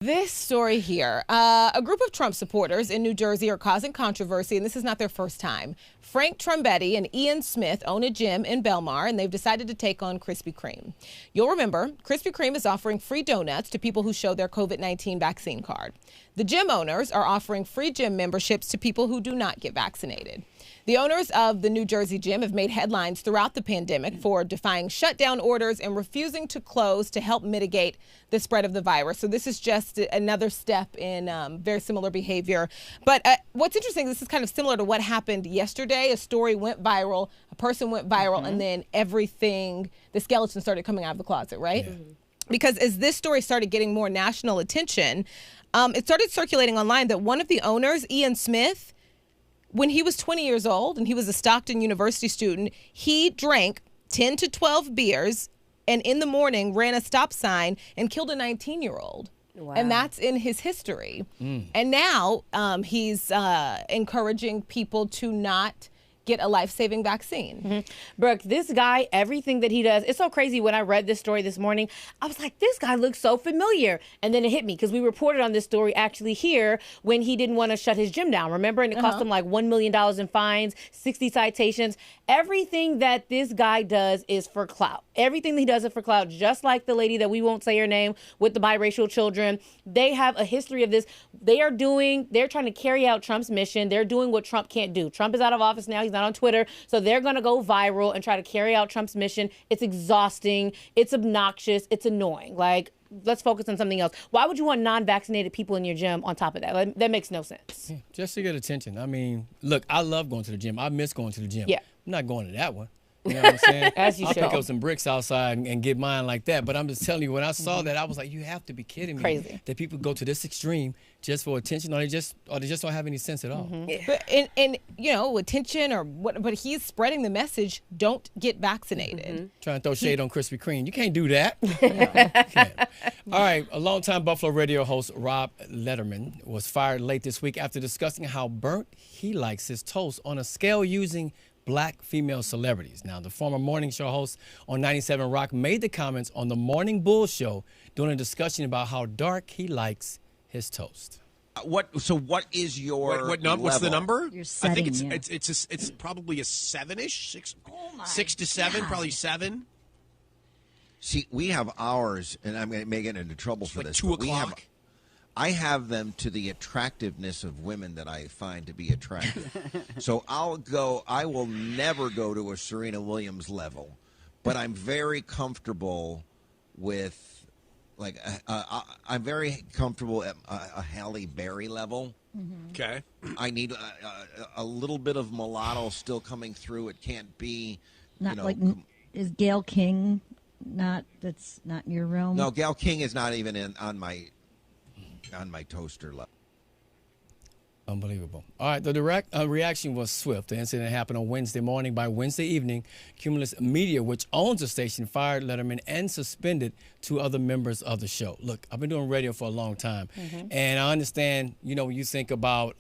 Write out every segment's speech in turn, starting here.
This story here, a group of Trump supporters in New Jersey are causing controversy, and this is not their first time. Frank Trumbetti and Ian Smith own a gym in Belmar, and they've decided to take on Krispy Kreme. You'll remember, Krispy Kreme is offering free donuts to people who show their COVID-19 vaccine card. The gym owners are offering free gym memberships to people who do not get vaccinated. The owners of the New Jersey gym have made headlines throughout the pandemic for defying shutdown orders and refusing to close to help mitigate the spread of the virus. So this is just another step in very similar behavior. But what's interesting, this is kind of similar to what happened yesterday. A story went viral, a person went viral, and then everything, the skeleton started coming out of the closet, right? Yeah. Because as this story started getting more national attention, it started circulating online that one of the owners, Ian Smith, when he was 20 years old and he was a Stockton University student, he drank 10 to 12 beers and in the morning ran a stop sign and killed a 19-year-old. Wow. And that's in his history. And now he's encouraging people to not get a life-saving vaccine. Brooke, this guy, everything that he does, it's so crazy. When I read this story this morning, I was like, this guy looks so familiar. And then it hit me because we reported on this story actually here when he didn't want to shut his gym down. Remember? And it cost him like $1 million in fines, 60 citations. Everything that this guy does is for clout. Everything that he does is for clout, just like the lady that we won't say her name with the biracial children. They have a history of this. They're trying to carry out Trump's mission. They're doing what Trump can't do. Trump is out of office now. He's not on Twitter. So they're going to go viral and try to carry out Trump's mission. It's exhausting. It's obnoxious. It's annoying. Like, let's focus on something else. Why would you want non-vaccinated people in your gym on top of that? Like, that makes no sense. Yeah, just to get attention. I mean, look, I love going to the gym. I miss going to the gym. Yeah. I'm not going to that one. You know what I'm saying? As you I'll should. pick up some bricks outside and get mine like that. But I'm just telling you, when I saw that, I was like, you have to be kidding me. Crazy. That people go to this extreme just for attention, or they just don't have any sense at all. But and you know, attention or what? But he's spreading the message: don't get vaccinated. Trying to throw shade on Krispy Kreme. You can't do that. You can't. All right, a longtime Buffalo radio host Rob Letterman was fired late this week after discussing how burnt he likes his toast on a scale using black female celebrities. Now, the former morning show host on 97 Rock made the comments on the Morning Bull show during a discussion about how dark he likes his toast. So what is your what number? What's the number? You're setting, I think it's probably a 7-ish, 6 to 7, probably 7. See, we have ours, and I may get into trouble for this. 2 o'clock. I have them to the attractiveness of women that I find to be attractive. So I will never go to a Serena Williams level, but I'm very comfortable with, like, I'm very comfortable at a Halle Berry level. Okay. I need a little bit of mulatto still coming through. It can't be, is Gayle King that's not in your realm? No, Gayle King is not even on my toaster level. Unbelievable. All right, the direct reaction was swift. The incident happened on Wednesday morning. By Wednesday evening, Cumulus Media, which owns the station, fired Letterman and suspended 2 other members of the show. Look, I've been doing radio for a long time, and I understand, when you think about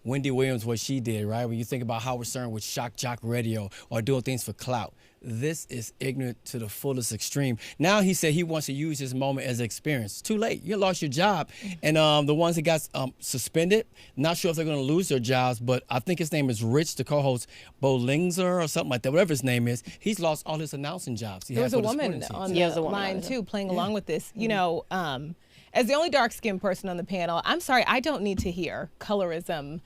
Wendy Williams, what she did, right? When you think about Howard Stern with Shock Jock Radio or doing things for clout. This is ignorant to the fullest extreme. Now he said he wants to use this moment as experience. Too late. You lost your job. And the ones that got suspended, not sure if they're going to lose their jobs, but I think his name is Rich, the co-host, Bollinger or something like that, whatever his name is. He's lost all his announcing jobs. There was a woman on the line, too, playing along with this. You know, as the only dark-skinned person on the panel, I'm sorry, I don't need to hear colorism.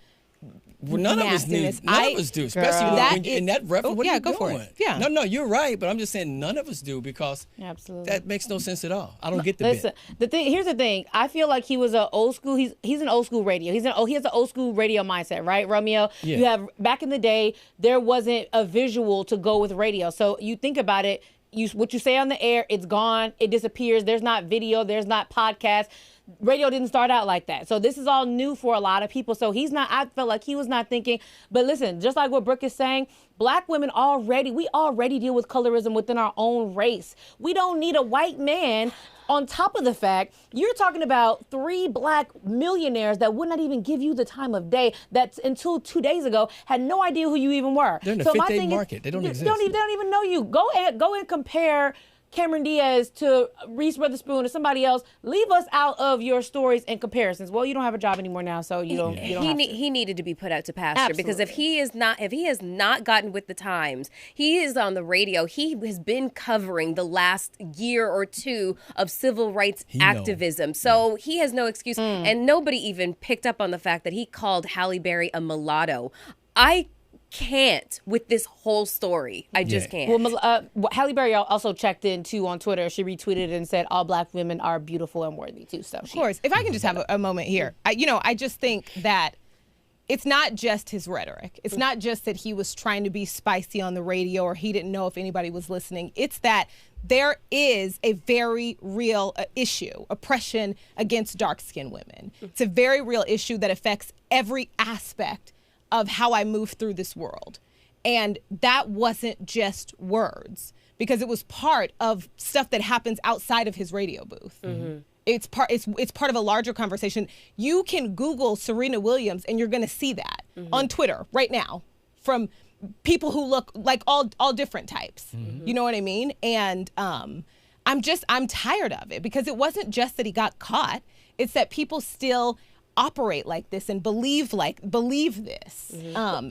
Well, none of us do, especially when you're in that reference. What are you doing? For it. Yeah. No, you're right, but I'm just saying none of us do because that makes no sense at all. I don't get the bit. Here's the thing. I feel like he was an old school. He's an old school radio. He has an old school radio mindset, right, Romeo? Yeah. You have back in the day, there wasn't a visual to go with radio. So you think about it. What you say on the air, it's gone. It disappears. There's not video. There's not podcast. Radio didn't start out like that. So this is all new for a lot of people. So I felt like he was not thinking. But listen, just like what Brooke is saying, black women we already deal with colorism within our own race. We don't need a white man. On top of the fact, you're talking about 3 black millionaires that would not even give you the time of day, that until 2 days ago had no idea who you even were. They're in the fifth day market. They don't exist. They don't even know you. Go and compare Cameron Diaz to Reese Witherspoon or somebody else. Leave us out of your stories and comparisons. Well, you don't have a job anymore now, so you don't. You don't He needed to be put out to pasture because if he has not gotten with the times, he is on the radio. He has been covering the last year or two of civil rights activism, so he has no excuse. And nobody even picked up on the fact that he called Halle Berry a mulatto. I can't with this whole story. I just can't. Well, Halle Berry also checked in too on Twitter. She retweeted and said all black women are beautiful and worthy too. So of course, if I can just have a moment here, I just think that it's not just his rhetoric. It's not just that he was trying to be spicy on the radio or he didn't know if anybody was listening. It's that there is a very real issue, oppression against dark-skinned women. It's a very real issue that affects every aspect of how I move through this world. And that wasn't just words, because it was part of stuff that happens outside of his radio booth. It's part of a larger conversation. You can Google Serena Williams and you're gonna see that on Twitter right now from people who look like all different types. You know what I mean? And I'm tired of it, because it wasn't just that he got caught, it's that people still operate like this and believe this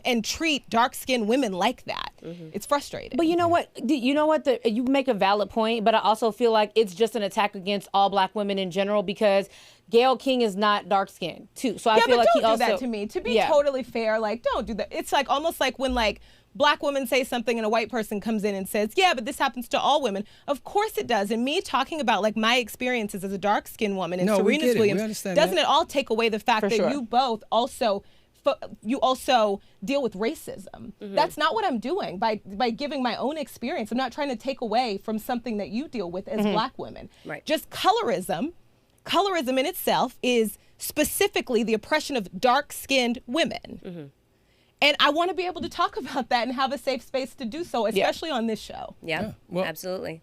and treat dark-skinned women like that. It's frustrating. But you know what? You make a valid point, but I also feel like it's just an attack against all black women in general, because Gayle King is not dark-skinned too. So I feel like don't do that to me. To be totally fair, like, don't do that. It's like almost like when black women say something and a white person comes in and says, yeah, but this happens to all women. Of course it does. And me talking about like my experiences as a dark-skinned woman and Serena's Williams, doesn't it all take away the fact that you both also deal with racism? That's not what I'm doing by giving my own experience. I'm not trying to take away from something that you deal with as black women. Right. Just colorism in itself is specifically the oppression of dark-skinned women. And I want to be able to talk about that and have a safe space to do so, especially on this show. Yeah, Well, absolutely.